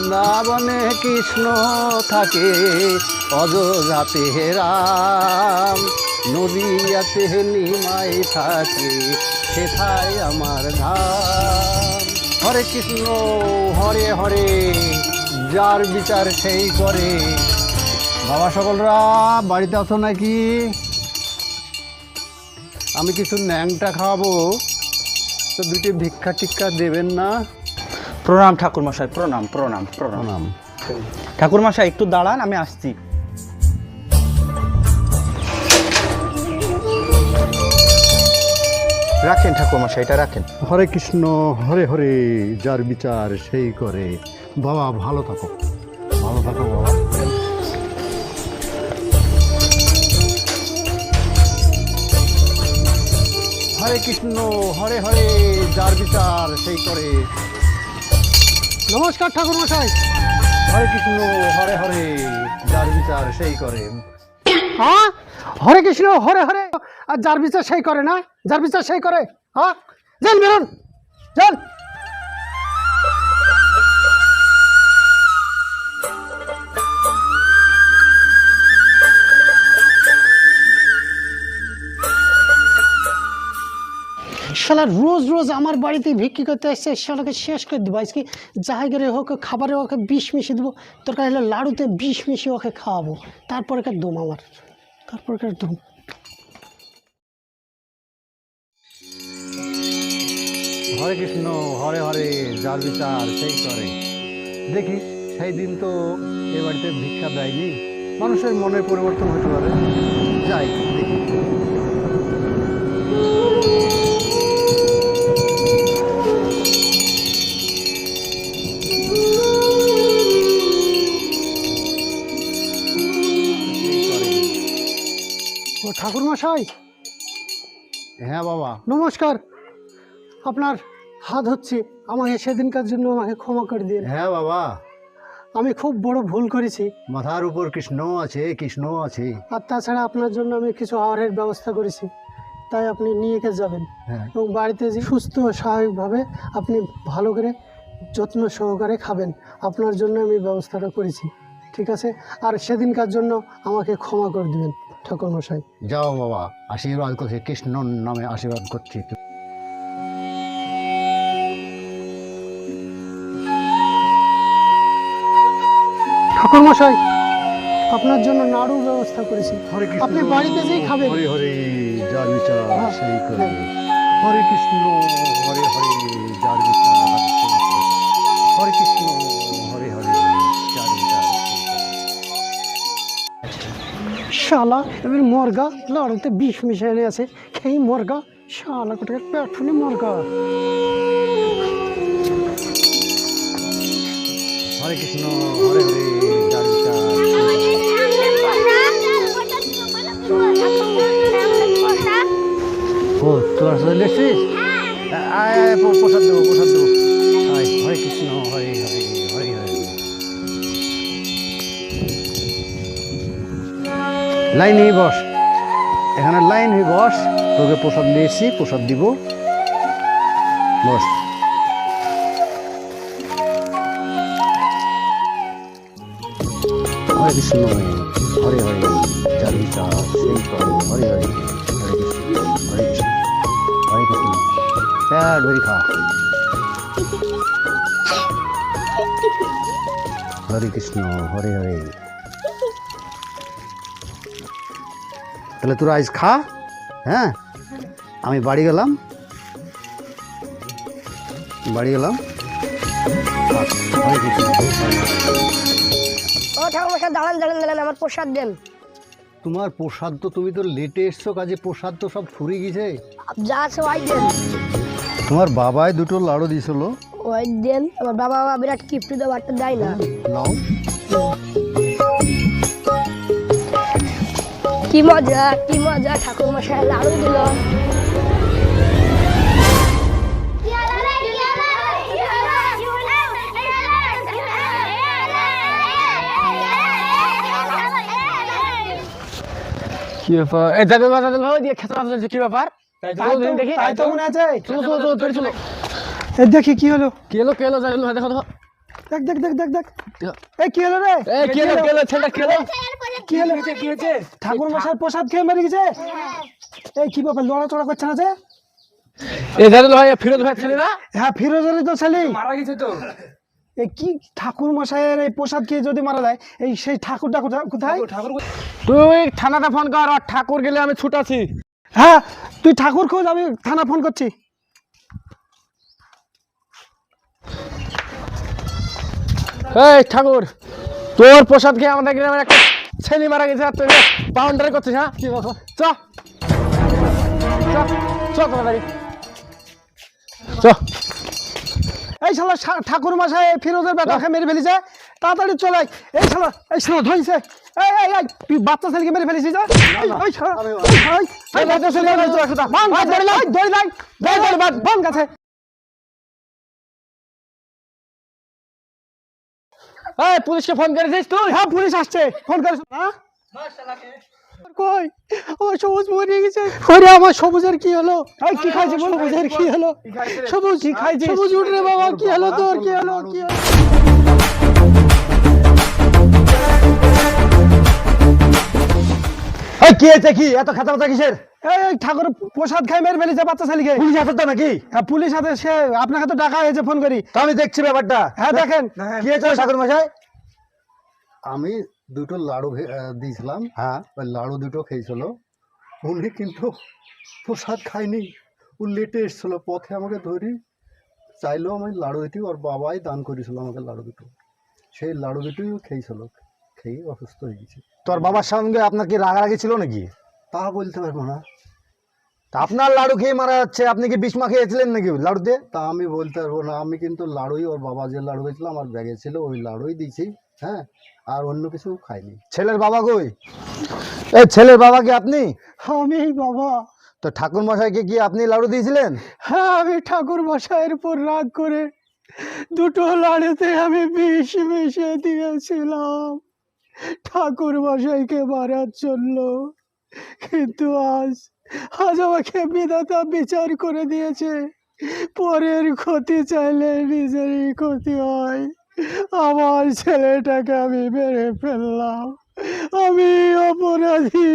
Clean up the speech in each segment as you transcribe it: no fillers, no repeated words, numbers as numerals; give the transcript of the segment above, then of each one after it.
বৃন্দাবনে কৃষ্ণ থাকে, অযোধ্যাতে রাম, নদিয়াতে নিমাই থাকে, সেথায় আমার ধাম। হরে কৃষ্ণ হরে হরে, যার বিচার সেই করে। বাবা সকলরা বাড়িতে আছো নাকি? আমি কিছু ন্যাংটা খাওয়াবো, তো দুটি ভিক্ষা টিক্ষা দেবেন না? প্রণাম ঠাকুরমশাই, প্রণাম প্রণাম প্রণাম। প্রণাম। ঠাকুরমশাই একটু দাঁড়ান, আমি আসছি। রাখেন ঠাকুরমশাই, এটা রাখেন। হরে কৃষ্ণ হরে হরে, যার বিচার সেই করে। বাবা ভালো থাকো, ভালো থাকো বাবা। হরে কৃষ্ণ হরে হরে, যার বিচার সেই করে। নমস্কার ঠাকুর মশাই। হরে কৃষ্ণ হরে হরে, যার বিচার সেই করে। হ্যাঁ, হরে কৃষ্ণ হরে হরে, আর যার বিচার সেই করে না? যার বিচার সেই করে। হ্যাঁ, যান বেরোন, যান। শালা রোজ রোজ আমার বাড়িতে ভিক্ষি করতে আসছে, শালাকে শেষ করে দেবো আজকে। যাই করে হোক খাবারে ওকে বিষ মিশিয়ে দেবো, দরকার হলে লাড়ুতে বিষ মিশিয়ে ওকে খাওয়াবো, তারপরে কার দম আমার, তারপরে কার দম। হরে কৃষ্ণ হরে হরে, যার বিচার সেই করে। দেখিস সেই দিন তো এ বাড়িতে ভিক্ষা দেয়নি, মানুষের মনের পরিবর্তন হতে পারে। যাই দেখি। ও ঠাকুর মশাই, হ্যাঁ বাবা। নমস্কার। আপনার হাত হচ্ছে, আমাকে সেদিনকার জন্য আমাকে ক্ষমা করে দিন। হ্যাঁ বাবা, আমি খুব বড় ভুল করেছি, মাথার উপর কৃষ্ণ আছে, কৃষ্ণ আছে। আর তাছাড়া আপনার জন্য আমি কিছু আহারের ব্যবস্থা করেছি, তাই আপনি নিয়ে গিয়ে যাবেন। হ্যাঁ এবং বাড়িতে যে সুস্থ স্বাভাবিকভাবে আপনি ভালো করে যত্ন সহকারে খাবেন, আপনার জন্য আমি ব্যবস্থাটা করেছি, ঠিক আছে? আর সেদিনকার জন্য আমাকে ক্ষমা করে দিবেন ঠাকুর মশাই। যাও বাবা, আশীর্বাদ করছি, কৃষ্ণ নামে আশীর্বাদ করছি। ঠাকুর মশাই, আপনার জন্য নাড়ুর ব্যবস্থা করেছি, হরে কৃষ্ণ আপনি বাড়িতে যেই খাবেন। হরে হরে, যার বিচার হ্যাঁ, সেই করে। হ্যাঁ। হরে কৃষ্ণ হরে হরে, যার বিচার সেই করে। হরে কৃষ্ণ হরে হরে, যার বিচার সেই করে। শালা এবার মর্গা লাড়ুতে বিষ মিশাইলে আছে, খেয়ে মর্গা, শালা কোথায় পেট ফুলে মর্গা। হরে কৃষ্ণ হরে হরে, যার বিচার সেই করে। ও তোরা চলে এসছিস? আয় আয়, প্রসাদ দেবো, প্রসাদ দেবো। আয়, হরে কৃষ্ণ হরে হরে, হরে হরে। লাইন হয়ে বস, এখানে লাইন হয়ে বস, তোকে প্রসাদ দিয়েছি, প্রসাদ দিব, বস। হরে কৃষ্ণ হরে হরে, যার বিচার সেই করে। হরে হরে, হরে কৃষ্ণ হরে কৃষ্ণ হরে কৃষ্ণ। প্যাট ভরি খা। হরে কৃষ্ণ হরে হরে। তাহলে তোরা আজ খা। হ্যাঁ, আমি বাড়ি গেলাম, বাড়ি গেলাম। হরে কৃষ্ণ। ও ঠাকুরমশাই, দাঁড়ান দাঁড়ান দাঁড়ান, আমার প্রসাদ দেন। তোমার প্রসাদ তো, তুমি তো লেটে এসছো, কাজে প্রসাদ তো সব ফুরে গেছে। যা আছে ওই দেন। তোমার বাবাই দুটো লাড়ু দিয়েছিল, ওই দেন। আমার বাবা বিরাট কিপ্টু দেওয়া একটা দেয় না। নাও। কি মজা, কি মজা, ঠাকুরমশাই লাড়ু দিল। কি ব্যাপার? এই দাদা দাদা দাদা দিয়ে খেতে চলছে, কি ব্যাপার? দেখি তাই তো মনে আছে। চলো চলো চলো, চলো চলো। এই দেখি কি হলো। কি হলো, কি হলো, দেখো দেখো। দেখ দেখ দেখ দেখ দেখ এই কি হলো রে? এই কি হলো ছেলেটা কি হলো? কি হলো? কি হয়েছে? ঠাকুর মশাই প্রসাদ খেয়ে মেরে গেছে। এই কি ব্যাপার, লড়াচড়া করছে না যে? এই জাদুল ভাই ফিরোজ ভাই ছেলে না? হ্যাঁ ফিরোজেরই তো ছেলে। মারা গেছে তো। এই কি ঠাকুর মশাইয়ের এই প্রসাদ খেয়ে যদি মারা যায়, এই সেই ঠাকুরটা কোথায়? তুই থানাতে ফোন কর, আর ঠাকুর গেলে আমি ছুটাছি। হ্যাঁ তুই ঠাকুর খোঁজ, আমি থানা ফোন করছি। এই ঠাকুর, তোর প্রসাদ খেয়ে আমাদের গ্রামের একটা ছেলে মারা গেছে, আর তুই বাউন্ডারি করছিস? হ্যাঁ কি বলছো? চ চ চ তাড়াতাড়ি চ। এই শালা ঠাকুর মশাই ফিরোজের বেটাকে মেরে ফেলেছে, তাড়াতাড়ি চলে আয়। এই শালা ধরছে। এই এই এই তুই বাচ্চা ছেলেকে মেরে ফেলেছিস? এই শালা এই বাচ্চা ছেলেকে মেরে ফেলেছিস? বান গাছে ধরে লাই বান গাছে। এই পুলিশকে ফোন করেছিস তুই? হ্যাঁ পুলিশ আসছে, ফোন করেছ? হ্যাঁ কই আমার সবুজ মরে গেছে। ওরে আমার সবুজের কি হলো? এই কি খাইছে বল? সবুজের কি হলো? সবুজ কি খাইছে? সবুজ উঠ রে বাবা, কি হলো তোর? কি হলো? কি হলো? এই কি হয়েছে? কি এত খাতা খাতা কিসের? এই ঠাকুর প্রসাদ খাই মেরে ফেলেছে বাচ্চা ছেলেকে। পুলিশ আসে তো নাকি? হ্যাঁ পুলিশ হাতে, সে আপনাকে তো ডাকা হয়েছে, ফোন করি। তো আমি দেখছি ব্যাপারটা। হ্যাঁ দেখেন কি হয়েছে ঠাকুর মশাই? আমি দুটো লাড়ু দিয়েছিলাম, হ্যাঁ ওই লাড়ু দুটো খেয়েছিল। উনি কিন্তু প্রসাদ খায়নি, ও লেটে এসেছিল, পথে আমাকে ধরি চাইলেও আমি লাড়ু দিতে, ওর বাবাই দান করেছিল আমাকে লাড়ু দুটো, সেই লাড়ু দুটোই ও খেয়েছিল, খেয়ে অসুস্থ হয়ে গেছে। তোর বাবার সঙ্গে আপনার কি রাগারাগি ছিল নাকি? তা বলতে পারবো না, তা আপনার লাড়ু খেয়ে মারা যাচ্ছে, আপনি কি বিষ মাখিয়েছিলেন নাকি লাড়ুতে? তা আমি বলতে পারবো না। আমি কিন্তু লাড়ুই, ওর বাবা যে লাড়ু হয়েছিল আমার ব্যাগে ছিল, ওই লাড়ুই দিয়েছি। হ্যাঁ, আর অন্য কিছু খাইনি। ছেলের বাবা কই? এই ছেলের বাবা কি আপনি? আমি বাবা। তো ঠাকুর মশাইকে কি আপনি লাড়ু দিয়েছিলেন? হ্যাঁ আমি ঠাকুর মশাইয়ের উপর রাগ করে দুটো লাড়ুতে আমি বিষ মিশিয়ে দিয়েছিলাম ঠাকুর মশাইকে মারার জন্য, কিন্তু আজ আমাকে বিধাতা বিচার করে দিয়েছে, পরের ক্ষতি চাইলে নিজেরই ক্ষতি হয়। আমার ছেলেটাকে আমি মেরে ফেললাম, আমি অপরাধী,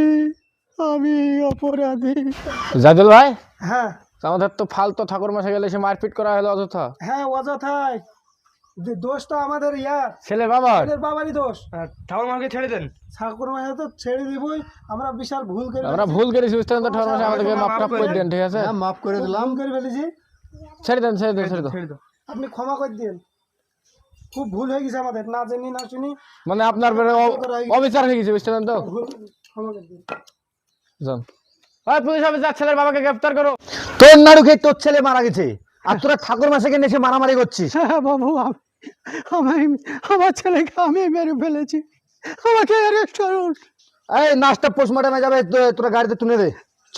আমি অপরাধী। জাদুল ভাই, হ্যাঁ আমাদের তো ফালতু ঠাকুর মশাই গেলে সে মারপিট করা হলো অযথা। হ্যাঁ অযথাই, দোষ তো আমাদের ছেলে বাবার। ছেলের বাবারই দোষ। ঠাকুর মশাইকে ছেড়ে দেন। ঠাকুর মশাই তো ছেড়ে দিবই, আমরা বিশাল ভুল করে আমরা ভুল করেছি, বুঝতে পারেন তো? ঠাকুর মশাই আমাদেরকে মাফ করে দেন, ঠিক আছে? হ্যাঁ, মাফ করে দিলাম। ভুল করে ফেলেছি, ছেড়ে দেন ছেড়ে দেন ছেড়ে দেন। আপনি ক্ষমা করে দিন। খুব ভুল হয়ে গেছে আমাদের, না জানি না শুনি মানে আপনার অবিচার হয়ে গেছে, বুঝতে পারেন তো? ভুল, ক্ষমা করে দিন। যান। ওই পুলিশ অফিসার, ছেলের বাবাকে গ্রেফতার করো। তোর নাড়ু খেয়ে তোর ছেলে মারা গেছে, আর তোরা ঠাকুর মশাইকে এসে মারামারি করছিস। হ্যাঁ বাবু, আমার ছেলেকে আমি মেরে ফেলেছি, আমাকে অ্যারেস্ট করুন। এই নাচটা পোস্টমর্টমে যাবে, তোরা গাড়িতে তুলে দে চ।